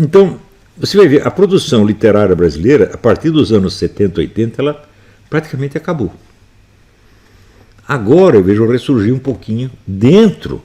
Então, você vai ver, a produção literária brasileira, a partir dos anos 70, 80, ela praticamente acabou. Agora eu vejo ressurgir um pouquinho dentro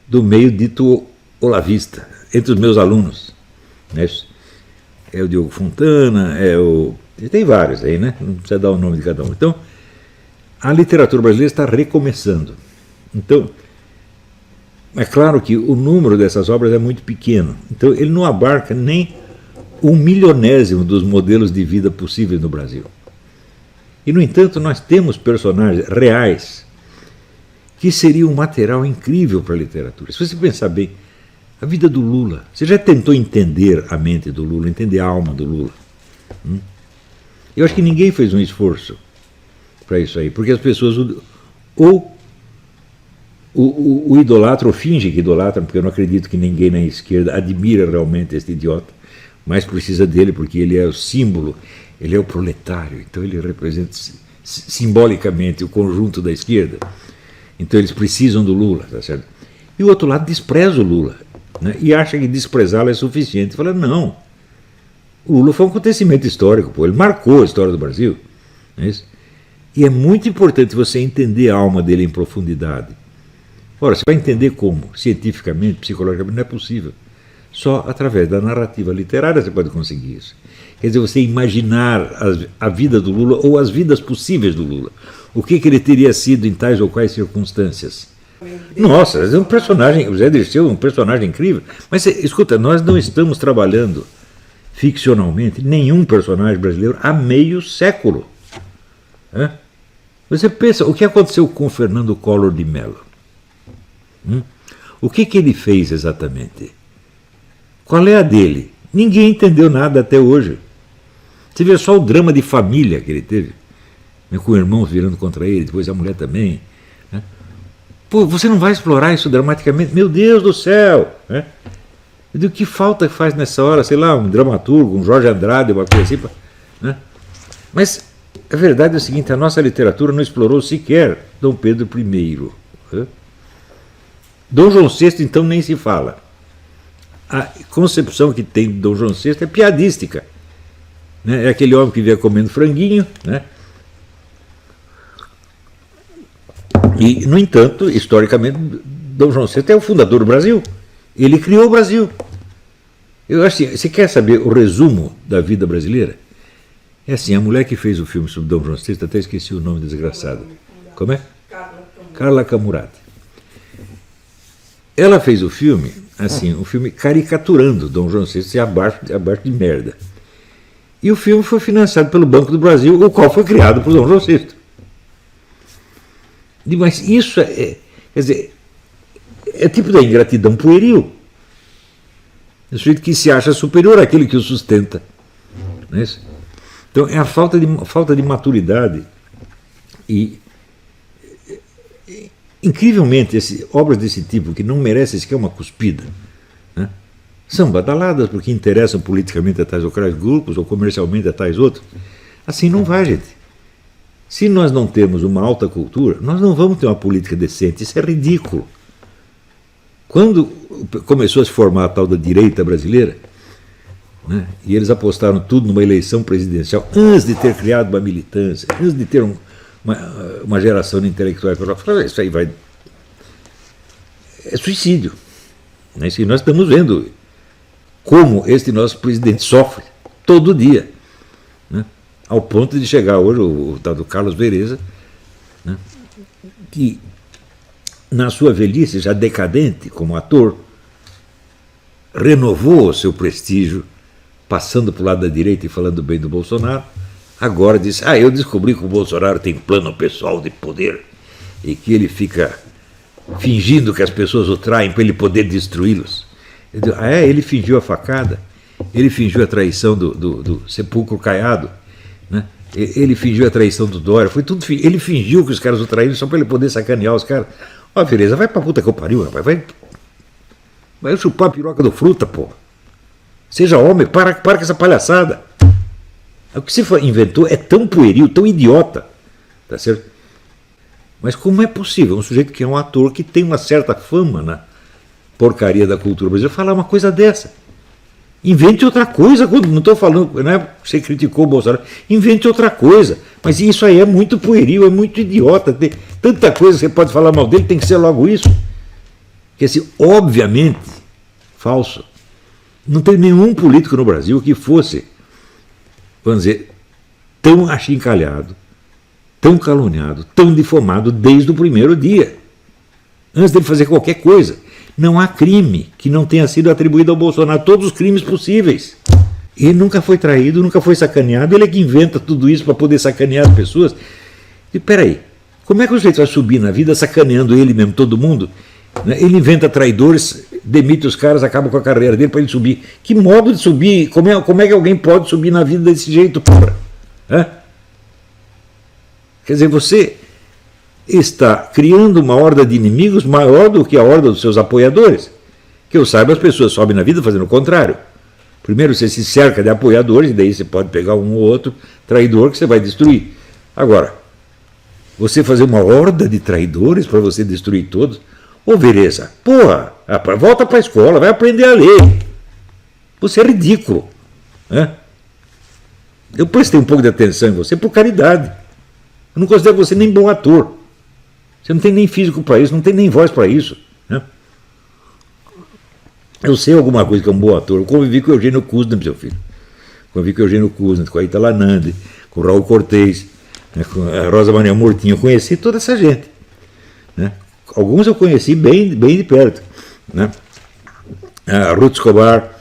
do meio dito olavista, entre os meus alunos. Né? É o Diogo Fontana, tem vários aí, né? Não precisa dar o nome de cada um. Então, a literatura brasileira está recomeçando. Então, é claro que o número dessas obras é muito pequeno. Então, ele não abarca nem 1/1000º dos modelos de vida possíveis no Brasil. E, no entanto, nós temos personagens reais que seriam um material incrível para a literatura. Se você pensar bem, a vida do Lula, você já tentou entender a mente do Lula, entender a alma do Lula? Eu acho que ninguém fez um esforço para isso aí, porque as pessoas o idolatram, ou fingem que idolatram, porque eu não acredito que ninguém na esquerda admira realmente este idiota, mas precisa dele porque ele é o símbolo, ele é o proletário, então ele representa simbolicamente o conjunto da esquerda. Então eles precisam do Lula, tá certo? E o outro lado despreza o Lula, né? E acha que desprezá-lo é suficiente. Fala, não, o Lula foi um acontecimento histórico, pô, ele marcou a história do Brasil. Não é isso? E é muito importante você entender a alma dele em profundidade. Ora, você vai entender como? Cientificamente, psicologicamente, não é possível. Só através da narrativa literária você pode conseguir isso. Quer dizer, você imaginar a vida do Lula ou as vidas possíveis do Lula. O que ele teria sido em tais ou quais circunstâncias. Nossa, é um personagem, o Zé Dirceu é um personagem incrível. Mas, escuta, nós não estamos trabalhando ficcionalmente nenhum personagem brasileiro há meio século. Você pensa, o que aconteceu com Fernando Collor de Mello? O que ele fez exatamente? Qual é a dele? Ninguém entendeu nada até hoje. Você vê só o drama de família que ele teve, né, com o irmão virando contra ele, depois a mulher também. Né? Pô, você não vai explorar isso dramaticamente? Meu Deus do céu! Né? O que falta faz nessa hora, sei lá, um dramaturgo, um Jorge Andrade, uma coisa assim. Né? Mas a verdade é o seguinte, a nossa literatura não explorou sequer Dom Pedro I. Né? Dom João VI, então, nem se fala. A concepção que tem de Dom João VI é piadística. Né? É aquele homem que vinha comendo franguinho. Né? E, no entanto, historicamente, Dom João VI é o fundador do Brasil. Ele criou o Brasil. Eu acho assim, você quer saber o resumo da vida brasileira? É assim, a mulher que fez o filme sobre Dom João VI, até esqueci o nome desgraçado. Como é? Carla Camurati. Ela fez o filme, assim, um filme caricaturando Dom João VI abaixo de merda. E o filme foi financiado pelo Banco do Brasil, o qual foi criado por Dom João VI. Mas isso quer dizer, é tipo da ingratidão pueril. É o sujeito que se acha superior àquele que o sustenta. Não é isso? Então é a falta de maturidade e, incrivelmente, obras desse tipo, que não merecem sequer uma cuspida, né, são badaladas porque interessam politicamente a tais ou quais grupos ou comercialmente a tais outros. Assim não vai, gente. Se nós não temos uma alta cultura, nós não vamos ter uma política decente. Isso é ridículo. Quando começou a se formar a tal da direita brasileira, né, e eles apostaram tudo numa eleição presidencial, antes de ter criado uma militância, antes de ter uma geração de intelectuais, isso aí vai. É suicídio. Né? E nós estamos vendo como este nosso presidente sofre todo dia. Né? Ao ponto de chegar hoje o tal do Carlos Vereza, né, que na sua velhice, já decadente como ator, renovou o seu prestígio, passando para o lado da direita e falando bem do Bolsonaro. Agora diz, eu descobri que o Bolsonaro tem plano pessoal de poder e que ele fica fingindo que as pessoas o traem para ele poder destruí-los. Ele fingiu a facada, ele fingiu a traição do Sepulcro Caiado, né? Ele fingiu a traição do Dória, foi tudo. Ele fingiu que os caras o traíram só para ele poder sacanear os caras. Ó, Vereza, vai pra puta que eu pariu, rapaz, vai chupar a piroca do Fruta, pô. Seja homem, para com essa palhaçada. O que você inventou é tão pueril, tão idiota, tá certo? Mas como é possível um sujeito que é um ator, que tem uma certa fama na porcaria da cultura brasileira, falar uma coisa dessa? Invente outra coisa, não estou falando, não é que você criticou o Bolsonaro, invente outra coisa. Mas isso aí é muito pueril, é muito idiota. Tem tanta coisa que você pode falar mal dele, tem que ser logo isso. Que assim, obviamente, falso. Não tem nenhum político no Brasil que fosse, vamos dizer, tão achincalhado, tão caluniado, tão difamado desde o primeiro dia. Antes dele fazer qualquer coisa. Não há crime que não tenha sido atribuído ao Bolsonaro, todos os crimes possíveis. Ele nunca foi traído, nunca foi sacaneado, ele é que inventa tudo isso para poder sacanear as pessoas. E peraí, como é que o sujeito vai subir na vida sacaneando ele mesmo, todo mundo? Ele inventa traidores, demite os caras, acaba com a carreira dele para ele subir. Que modo de subir? Como é que alguém pode subir na vida desse jeito, porra? Hã? Quer dizer, você está criando uma horda de inimigos maior do que a horda dos seus apoiadores. Que eu saiba, as pessoas sobem na vida fazendo o contrário. Primeiro você se cerca de apoiadores, e daí você pode pegar um ou outro traidor que você vai destruir. Agora, você fazer uma horda de traidores para você destruir todos? Ô Vereza, porra, volta para a escola, vai aprender a ler. Você é ridículo. Né? Eu prestei um pouco de atenção em você por caridade. Eu não considero você nem bom ator. Você não tem nem físico para isso, não tem nem voz para isso. Né? Eu sei alguma coisa que é um bom ator. Eu convivi com o Eugênio Kuzner, meu filho. Convivi com o Eugênio Kuzner, com a Ita Lanande, com o Raul Cortez, né, com a Rosa Maria Mortinho. Eu conheci toda essa gente. Né? Alguns eu conheci bem de perto. Né? A Ruth Escobar.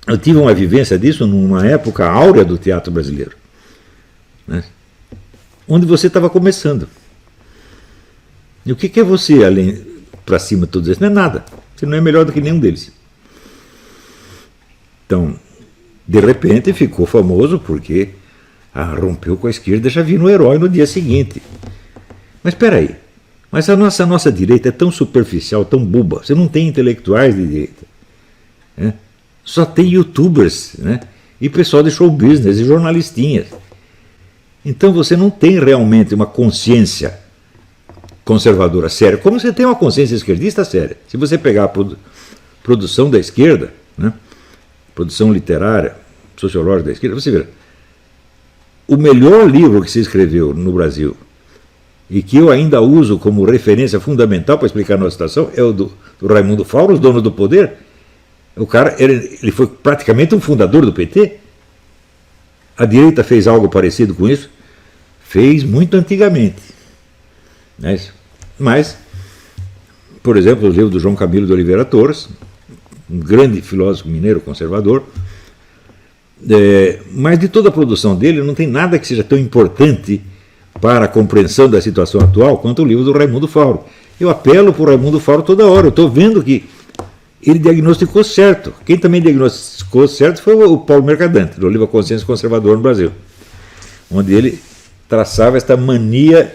Eu tive uma vivência disso numa época áurea do teatro brasileiro. Né? Onde você estava começando. E o que é você, além, para cima de todos esses? Não é nada. Você não é melhor do que nenhum deles. Então, de repente, ficou famoso porque rompeu com a esquerda, já viu no herói no dia seguinte. Mas espera aí. Mas a nossa direita é tão superficial, tão boba. Você não tem intelectuais de direita. Né? Só tem youtubers, né? E pessoal de show business e jornalistinhas. Então você não tem realmente uma consciência conservadora séria, como você tem uma consciência esquerdista séria. Se você pegar a produção da esquerda, né, produção literária, sociológica da esquerda, você vê, o melhor livro que se escreveu no Brasil, e que eu ainda uso como referência fundamental para explicar a nossa situação, é o do Raimundo Fauro, Os Donos do Poder. O cara, ele foi praticamente um fundador do PT. A direita fez algo parecido com isso? Fez muito antigamente. Mas, por exemplo, o livro do João Camilo de Oliveira Torres, um grande filósofo mineiro conservador, mas de toda a produção dele não tem nada que seja tão importante para a compreensão da situação atual quanto o livro do Raimundo Fauro. Eu apelo para o Raimundo Fauro toda hora, eu estou vendo que ele diagnosticou certo. Quem também diagnosticou certo foi o Paulo Mercadante, do livro A Consciência Conservadora no Brasil, onde ele traçava esta mania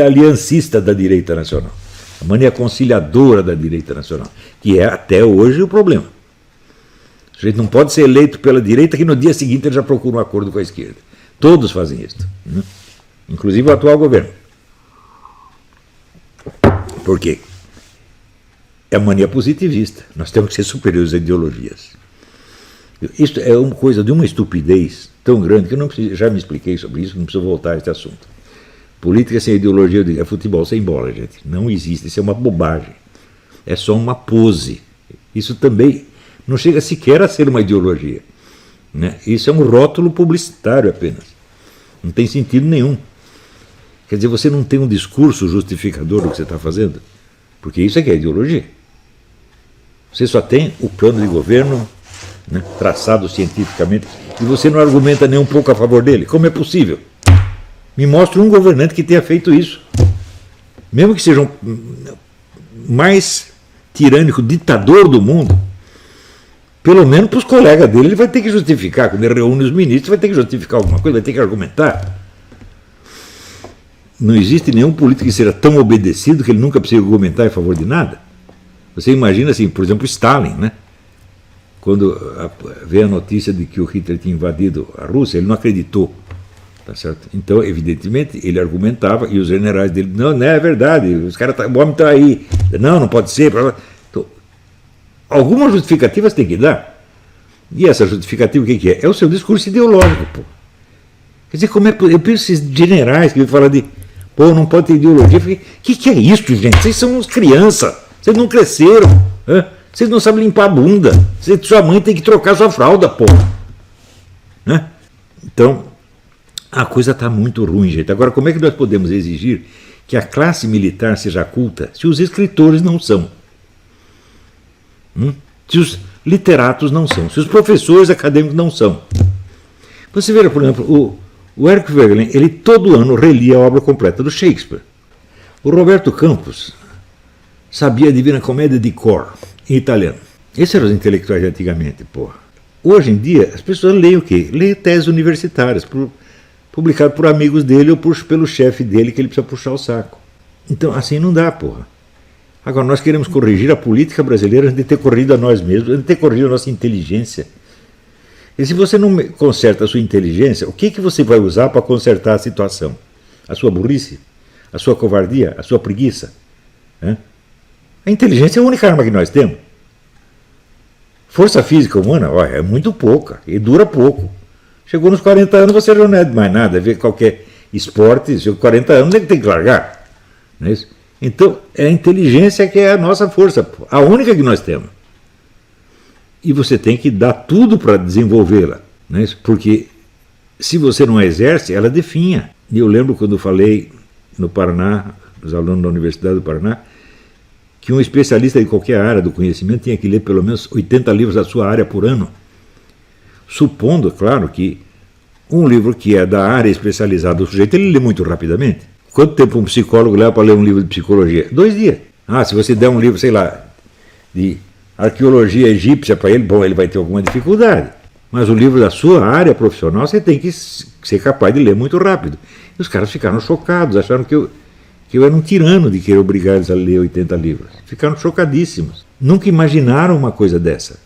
aliancista da direita nacional, a mania conciliadora da direita nacional, que é até hoje o problema. O sujeito não pode ser eleito pela direita que no dia seguinte ele já procura um acordo com a esquerda. Todos fazem isso, né? Inclusive o atual governo. Por quê? É a mania positivista. Nós temos que ser superiores a ideologias. Isso é uma coisa de uma estupidez tão grande que eu não preciso, já me expliquei sobre isso, não preciso voltar a este assunto. Política sem ideologia é futebol sem bola, gente. Não existe, isso é uma bobagem. É só uma pose. Isso também não chega sequer a ser uma ideologia. Né? Isso é um rótulo publicitário apenas. Não tem sentido nenhum. Quer dizer, você não tem um discurso justificador do que você está fazendo, porque isso é que é ideologia. Você só tem o plano de governo, né, traçado cientificamente, e você não argumenta nem um pouco a favor dele. Como é possível? Me mostre um governante que tenha feito isso. Mesmo que seja o mais tirânico ditador do mundo, pelo menos para os colegas dele, ele vai ter que justificar. Quando ele reúne os ministros, vai ter que justificar alguma coisa, vai ter que argumentar. Não existe nenhum político que seja tão obedecido que ele nunca precisa argumentar em favor de nada. Você imagina, assim, por exemplo, Stalin, né? Quando veio a notícia de que o Hitler tinha invadido a Rússia, ele não acreditou. Tá certo? Então, evidentemente, ele argumentava e os generais dele, não é verdade, o homem está aí. Não pode ser. Então, alguma justificativa você tem que dar. E essa justificativa o que é? É o seu discurso ideológico, pô. Quer dizer, como é, eu penso esses generais que falam de, pô, não pode ter ideologia. O que é isso, gente? Vocês são uns crianças, vocês não cresceram, né? Vocês não sabem limpar a bunda, sua mãe tem que trocar sua fralda, pô. Né? Então, a coisa está muito ruim, gente. Agora, como é que nós podemos exigir que a classe militar seja culta se os escritores não são? Se os literatos não são, se os professores acadêmicos não são. Você vê, por exemplo, o Eric Voegelin, ele todo ano relia a obra completa do Shakespeare. O Roberto Campos sabia a Divina Comédia de cor, em italiano. Esses eram os intelectuais de antigamente, porra. Hoje em dia, as pessoas leem o quê? Leem teses universitárias, publicado por amigos dele ou pelo chefe dele, que ele precisa puxar o saco. Então, assim não dá, porra. Agora, nós queremos corrigir a política brasileira antes de ter corrigido a nós mesmos, antes de ter corrigido a nossa inteligência. E se você não conserta a sua inteligência, o que você vai usar para consertar a situação? A sua burrice? A sua covardia? A sua preguiça? A inteligência é a única arma que nós temos. Força física humana, ó, é muito pouca e dura pouco. Chegou nos 40 anos, você já não é mais nada. Vê qualquer esporte, chegou 40 anos, tem que largar. Não é isso? Então, é a inteligência que é a nossa força, a única que nós temos. E você tem que dar tudo para desenvolvê-la. Não é isso? Porque se você não a exerce, ela definha. E eu lembro quando falei no Paraná, os alunos da Universidade do Paraná, que um especialista de qualquer área do conhecimento tinha que ler pelo menos 80 livros da sua área por ano. Supondo, claro, que um livro que é da área especializada do sujeito, ele lê muito rapidamente. Quanto tempo um psicólogo leva para ler um livro de psicologia? 2 dias. Se você der um livro, sei lá, de arqueologia egípcia para ele, bom, ele vai ter alguma dificuldade. Mas o livro da sua área profissional, você tem que ser capaz de ler muito rápido. E os caras ficaram chocados, acharam que eu era um tirano de querer obrigar eles a ler 80 livros. Ficaram chocadíssimos. Nunca imaginaram uma coisa dessa.